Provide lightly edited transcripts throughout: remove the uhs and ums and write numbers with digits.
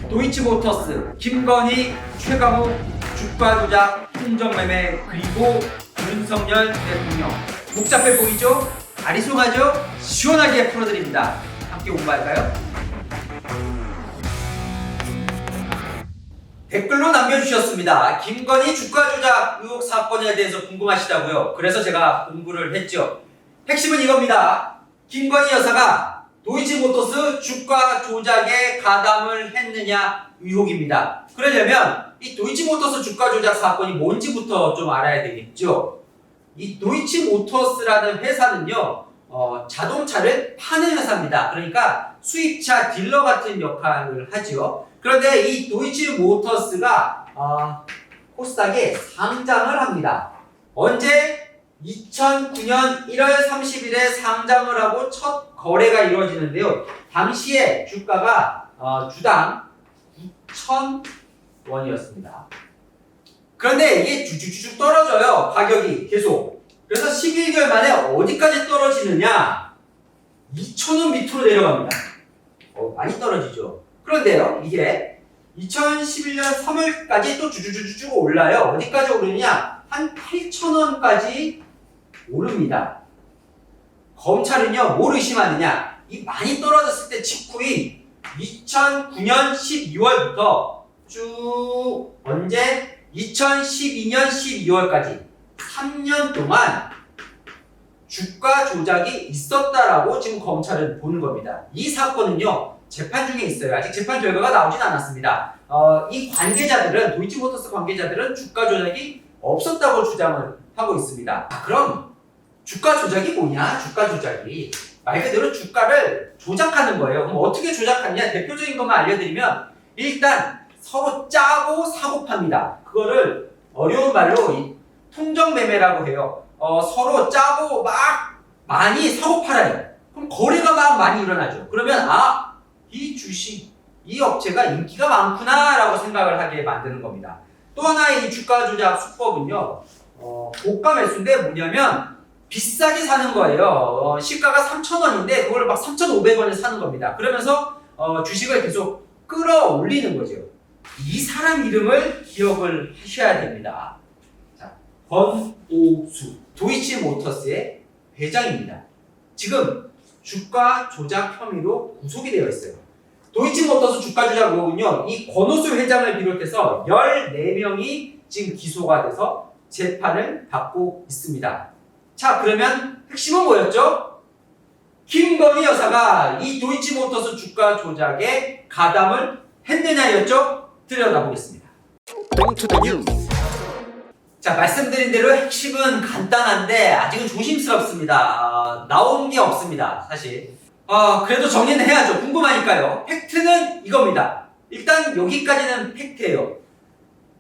도이치모터스, 김건희, 최강욱, 주가 조작, 통정매매, 그리고 윤석열 대통령. 복잡해 보이죠? 아리송하죠? 시원하게 풀어드립니다. 함께 공부할까요? 댓글로 남겨주셨습니다. 김건희 주가 조작 의혹 사건에 대해서 궁금하시다고요. 그래서 제가 공부를 했죠. 핵심은 이겁니다. 김건희 여사가 도이치모터스 주가 조작에 가담을 했느냐 의혹입니다. 그러려면 이 도이치모터스 주가 조작 사건이 뭔지부터 좀 알아야 되겠죠. 이 도이치모터스라는 회사는요, 자동차를 파는 회사입니다. 그러니까 수입차 딜러 같은 역할을 하죠. 그런데 이 도이치모터스가 코스닥에 상장을 합니다. 언제? 2009년 1월 30일에 상장을 하고 첫 거래가 이루어지는데요. 당시에 주가가 주당 9,000원이었습니다. 그런데 이게 쭉쭉쭉 떨어져요. 가격이 계속. 그래서 11개월 만에 어디까지 떨어지느냐? 2,000원 밑으로 내려갑니다. 많이 떨어지죠. 그런데요, 이게 2011년 3월까지 또 쭉쭉쭉 올라요. 어디까지 오르느냐? 한 8,000원까지 오릅니다. 검찰은요, 뭘 의심하느냐? 이 많이 떨어졌을 때 직후인 2009년 12월부터 쭉 언제? 2012년 12월까지 3년 동안 주가 조작이 있었다라고 지금 검찰은 보는 겁니다. 이 사건은요, 재판 중에 있어요. 아직 재판 결과가 나오진 않았습니다. 이 관계자들은, 도이치모터스 관계자들은 주가 조작이 없었다고 주장을 하고 있습니다. 그럼 주가 조작이 뭐냐? 주가 조작이 말 그대로 주가를 조작하는 거예요. 그럼 어떻게 조작하느냐? 대표적인 것만 알려드리면 일단 서로 짜고 사고 팝니다. 그거를 어려운 말로 통정매매라고 해요. 서로 짜고 막 많이 사고 팔아요. 그럼 거래가 막 많이 일어나죠. 그러면 이 주식, 이 업체가 인기가 많구나 라고 생각을 하게 만드는 겁니다. 또 하나의 이 주가 조작 수법은요, 고가 매수인데 뭐냐면 비싸게 사는 거예요. 시가가 3,000원인데 그걸 막 3,500원에 사는 겁니다. 그러면서 주식을 계속 끌어올리는 거죠. 이 사람 이름을 기억을 하셔야 됩니다. 자, 권오수, 도이치모터스의 회장입니다. 지금 주가 조작 혐의로 구속이 되어 있어요. 도이치모터스 주가 조작 의혹은요, 이 권오수 회장을 비롯해서 14명이 지금 기소가 돼서 재판을 받고 있습니다. 자, 그러면 핵심은 뭐였죠? 김건희 여사가 이 도이치모터스 주가 조작에 가담을 했느냐였죠? 들여다보겠습니다. 자, 말씀드린 대로 핵심은 간단한데 아직은 조심스럽습니다. 나온 게 없습니다, 사실. 그래도 정리는 해야죠. 궁금하니까요. 팩트는 이겁니다. 일단 여기까지는 팩트예요.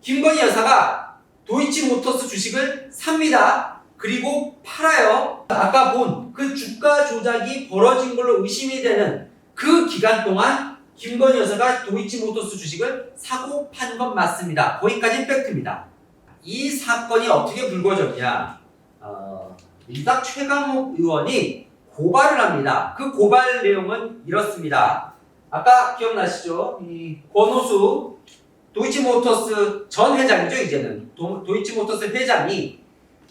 김건희 여사가 도이치모터스 주식을 삽니다. 그리고 팔아요. 아까 본 그 주가 조작이 벌어진 걸로 의심이 되는 그 기간 동안 김건희 여사가 도이치모터스 주식을 사고 판 건 맞습니다. 거기까지는 팩트입니다. 이 사건이 어떻게 불거졌냐? 민주당 최강욱 의원이 고발을 합니다. 그 고발 내용은 이렇습니다. 아까 기억나시죠? 이 권오수 도이치모터스 전 회장이죠. 이제는 도이치모터스 회장이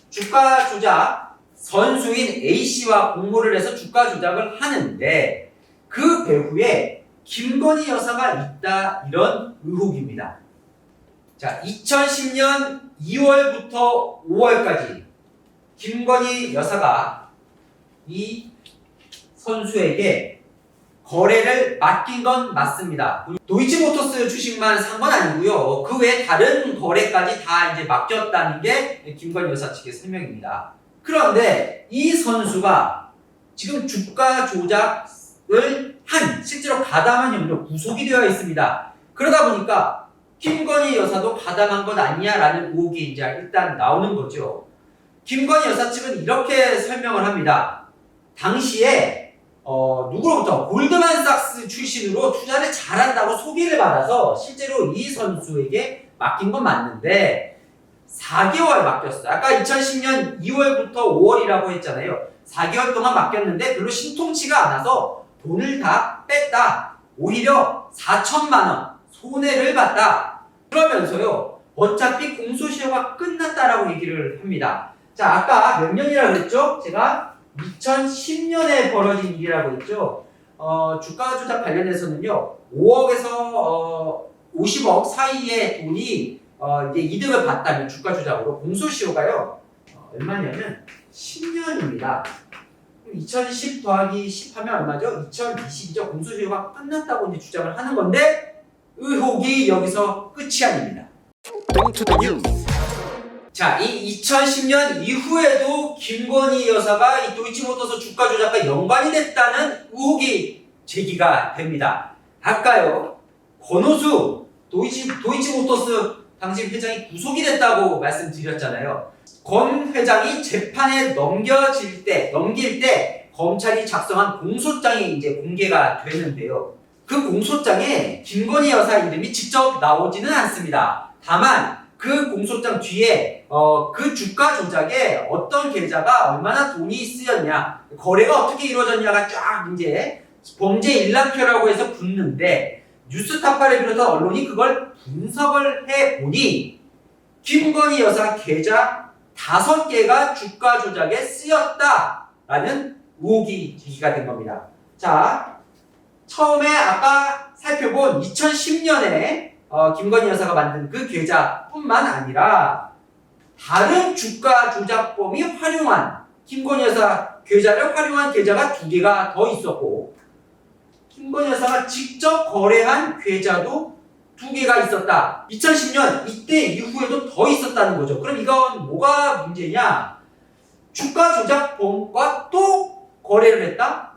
주가 조작 선수인 A씨와 공모를 해서 주가 조작을 하는데 그 배후에 김건희 여사가 있다, 이런 의혹입니다. 자, 2010년 2월부터 5월까지 김건희 여사가 이 선수에게 거래를 맡긴 건 맞습니다. 도이치모터스 주식만 산 건 아니고요. 그 외에 다른 거래까지 다 이제 맡겼다는 게 김건희 여사 측의 설명입니다. 그런데 이 선수가 지금 주가 조작을 실제로 가담한 혐의로 구속이 되어 있습니다. 그러다 보니까 김건희 여사도 가담한 것 아니냐라는 의혹이 이제 일단 나오는 거죠. 김건희 여사 측은 이렇게 설명을 합니다. 당시에 누구로부터 골드만삭스 출신으로 투자를 잘한다고 소개를 받아서 실제로 이 선수에게 맡긴 건 맞는데 4개월 맡겼어요. 아까 2010년 2월부터 5월이라고 했잖아요. 4개월 동안 맡겼는데 별로 신통치가 않아서 돈을 다 뺐다. 오히려 4천만 원 손해를 봤다. 그러면서요, 어차피 공소시효가 끝났다라고 얘기를 합니다. 자, 아까 몇 년이라고 했죠? 제가 2010년에 벌어진 일이라고 했죠? 주가 조작 관련해서는요, 5억에서 50억 사이의 돈이 이제 이득을 봤다면 주가 조작으로 공소시효가요, 얼마냐면 10년입니다. 2010 더하기 10 하면 얼마죠? 2020이죠. 공소시효가 끝났다고 이제 주장을 하는 건데 의혹이 여기서 끝이 아닙니다. 자, 이 2010년 이후에도 김건희 여사가 이 도이치모터스 주가 조작과 연관이 됐다는 의혹이 제기가 됩니다. 아까요, 권오수 도이치모터스 당시 회장이 구속이 됐다고 말씀드렸잖아요. 권 회장이 재판에 넘길 때 검찰이 작성한 공소장이 이제 공개가 되는데요. 그 공소장에 김건희 여사 이름이 직접 나오지는 않습니다. 다만 그 공소장 뒤에 그 주가 조작에 어떤 계좌가 얼마나 돈이 쓰였냐, 거래가 어떻게 이루어졌냐가 쫙 이제 범죄 일람표라고 해서 붙는데 뉴스타파를 비롯한 언론이 그걸 분석을 해보니 김건희 여사 계좌 5개가 주가 조작에 쓰였다라는 의혹이 제기가 된 겁니다. 자, 처음에 아까 살펴본 2010년에 김건희 여사가 만든 그 계좌뿐만 아니라 다른 주가 조작범이 활용한 김건희 여사 계좌를 활용한 계좌가 2개가 더 있었고 김건희 여사가 직접 거래한 계좌도 2개가 있었다. 2010년 이때 이후에도 더 있었다는 거죠. 그럼 이건 뭐가 문제냐? 주가 조작범과 또 거래를 했다?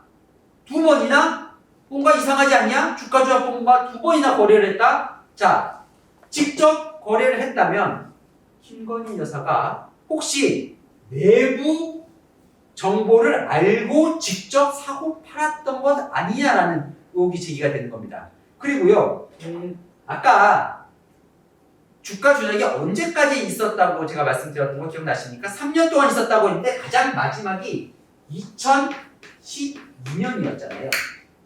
2번이나? 뭔가 이상하지 않냐? 주가 조작범과 2번이나 거래를 했다? 자, 직접 거래를 했다면 김건희 여사가 혹시 내부 정보를 알고 직접 사고 팔았던 것 아니냐라는 의혹이 제기가 되는 겁니다. 그리고요, 아까 주가 조작이 언제까지 있었다고 제가 말씀드렸던 거 기억나십니까? 3년 동안 있었다고 했는데 가장 마지막이 2012년이었잖아요.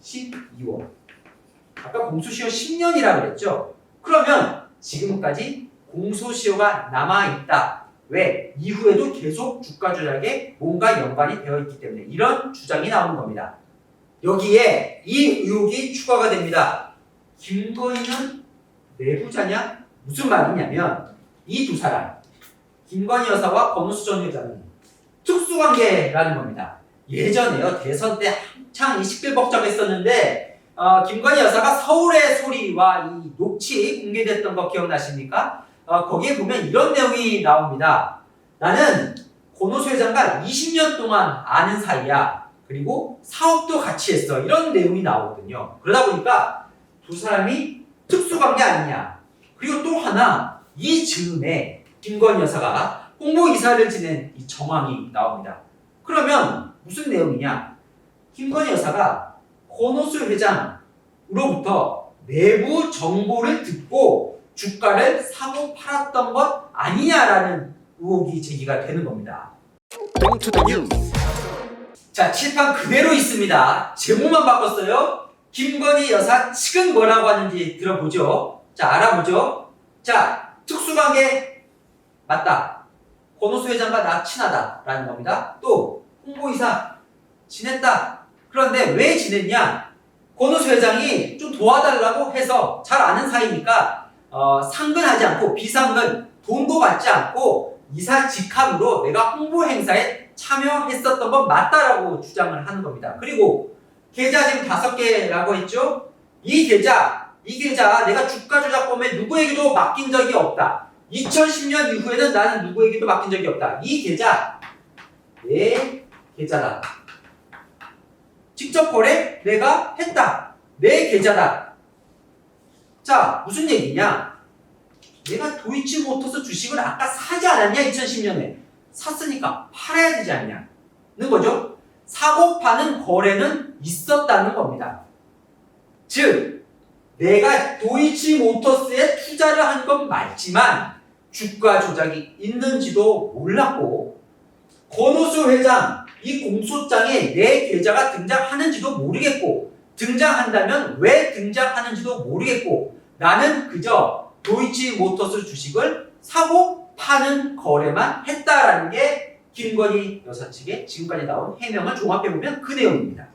12월. 아까 공소시효 10년이라고 그랬죠? 그러면 지금까지 공소시효가 남아있다. 왜? 이후에도 계속 주가 조작에 뭔가 연관이 되어 있기 때문에 이런 주장이 나오는 겁니다. 여기에 이 의혹이 추가가 됩니다. 김건희는 내부자냐? 무슨 말이냐면 이 두 사람, 김건희 여사와 권오수 전 회장은 특수관계라는 겁니다. 예전에요, 대선 때 한창 이 식별법정했었는데 김건희 여사가 서울의 소리와 이 녹취 공개됐던 거 기억나십니까? 거기에 보면 이런 내용이 나옵니다. 나는 권오수 회장과 20년 동안 아는 사이야. 그리고 사업도 같이 했어. 이런 내용이 나오거든요. 그러다 보니까 두 사람이 특수관계 아니냐. 그리고 또 하나, 이 즈음에 김건희 여사가 홍보이사를 지낸 이 정황이 나옵니다. 그러면 무슨 내용이냐? 김건희 여사가 권오수 회장으로부터 내부 정보를 듣고 주가를 사고 팔았던 것 아니냐라는 의혹이 제기가 되는 겁니다. 자, 칠판 그대로 있습니다. 제목만 바꿨어요. 김건희 여사 측은 뭐라고 하는지 들어보죠. 자, 알아보죠. 자, 특수관계 맞다. 권오수 회장과 나 친하다라는 겁니다. 또 홍보이사 지냈다. 그런데 왜 지냈냐? 권오수 회장이 좀 도와달라고 해서 잘 아는 사이니까 상근하지 않고 비상근, 돈도 받지 않고 이사 직함으로 내가 홍보 행사에 참여했었던 건 맞다라고 주장을 하는 겁니다. 그리고 계좌 지금 5개라고 했죠? 이 계좌 내가 주가 조작범에 누구에게도 맡긴 적이 없다. 2010년 이후에는 나는 누구에게도 맡긴 적이 없다. 이 계좌 내 계좌다. 직접 거래 내가 했다. 내 계좌다. 자, 무슨 얘기냐? 내가 도이치모터스 주식을 아까 사지 않았냐? 2010년에 샀으니까 팔아야 되지 않냐는 거죠. 사고 파는 거래는 있었다는 겁니다. 즉 내가 도이치모터스에 투자를 한 건 맞지만 주가 조작이 있는지도 몰랐고 권오수 회장 이 공소장에 내 계좌가 등장하는지도 모르겠고 등장한다면 왜 등장하는지도 모르겠고 나는 그저 도이치모터스 주식을 사고 파는 거래만 했다라는 게 김건희 여사 측의 지금까지 나온 해명을 종합해보면 그 내용입니다.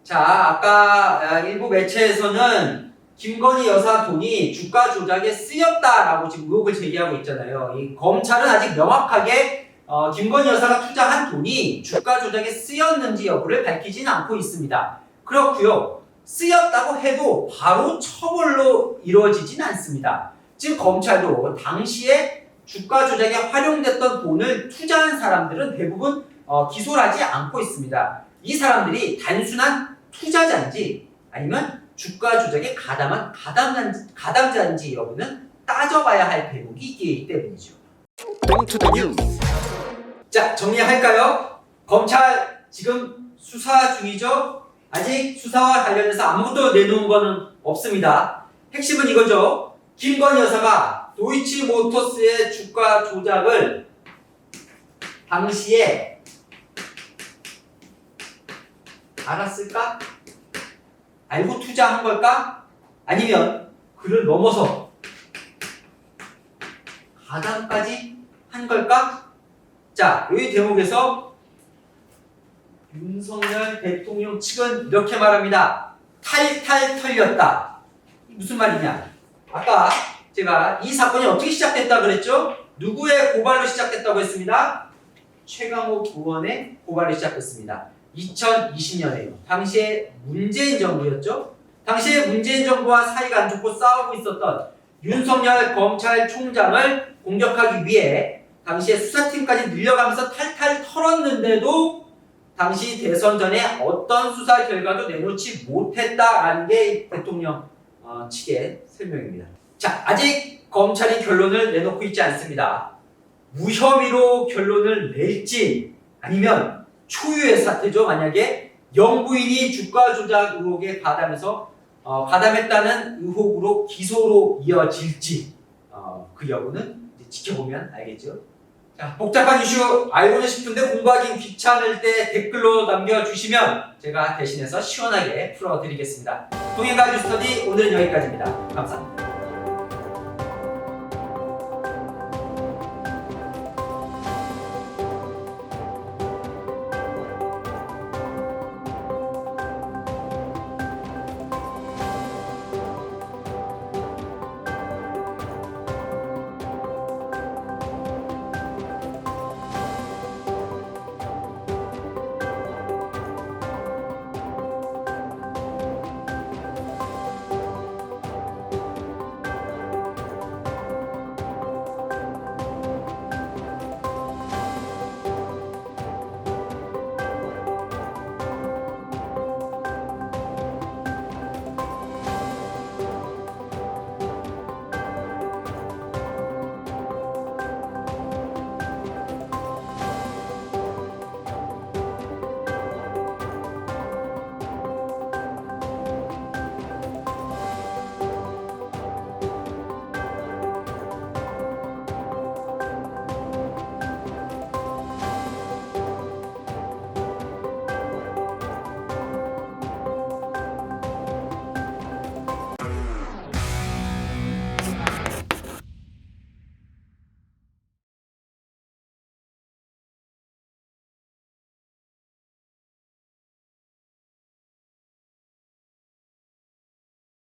자, 아까 일부 매체에서는 김건희 여사 돈이 주가 조작에 쓰였다라고 지금 의혹을 제기하고 있잖아요. 이 검찰은 아직 명확하게 김건희 여사가 투자한 돈이 주가 조작에 쓰였는지 여부를 밝히지는 않고 있습니다. 그렇고요. 쓰였다고 해도 바로 처벌로 이루어지진 않습니다. 즉 검찰도 당시에 주가 조작에 활용됐던 돈을 투자한 사람들은 대부분 기소를 하지 않고 있습니다. 이 사람들이 단순한 투자자인지 아니면 주가 조작에 가담한 가담자인지 여부는 따져봐야 할 대목이 있기 때문이죠. 자, 정리할까요? 검찰 지금 수사 중이죠? 아직 수사와 관련해서 아무것도 내놓은 거는 없습니다. 핵심은 이거죠. 김건희 여사가 도이치모터스의 주가 조작을 당시에 알았을까? 알고 투자한 걸까? 아니면 그를 넘어서 가담까지 한 걸까? 자, 이 대목에서 윤석열 대통령 측은 이렇게 말합니다. 탈탈 털렸다. 무슨 말이냐? 아까 제가 이 사건이 어떻게 시작됐다 그랬죠? 누구의 고발로 시작됐다고 했습니다? 최강욱 의원의 고발로 시작됐습니다. 2020년에요. 당시에 문재인 정부였죠. 당시에 문재인 정부와 사이가 안 좋고 싸우고 있었던 윤석열 검찰총장을 공격하기 위해 당시에 수사팀까지 늘려가면서 탈탈 털었는데도 당시 대선 전에 어떤 수사 결과도 내놓지 못했다라는 게 대통령 측의 설명입니다. 자, 아직 검찰이 결론을 내놓고 있지 않습니다. 무혐의로 결론을 낼지 아니면 초유의 사태죠. 만약에 영부인이 주가 조작 의혹에 가담했다는 의혹으로 기소로 이어질지 그 여부는 이제 지켜보면 알겠죠. 자, 복잡한 이슈 알고는 싶은데 공부하기 귀찮을 때 댓글로 남겨주시면 제가 대신해서 시원하게 풀어드리겠습니다. 동행가 뉴스터디 오늘은 여기까지입니다. 감사합니다.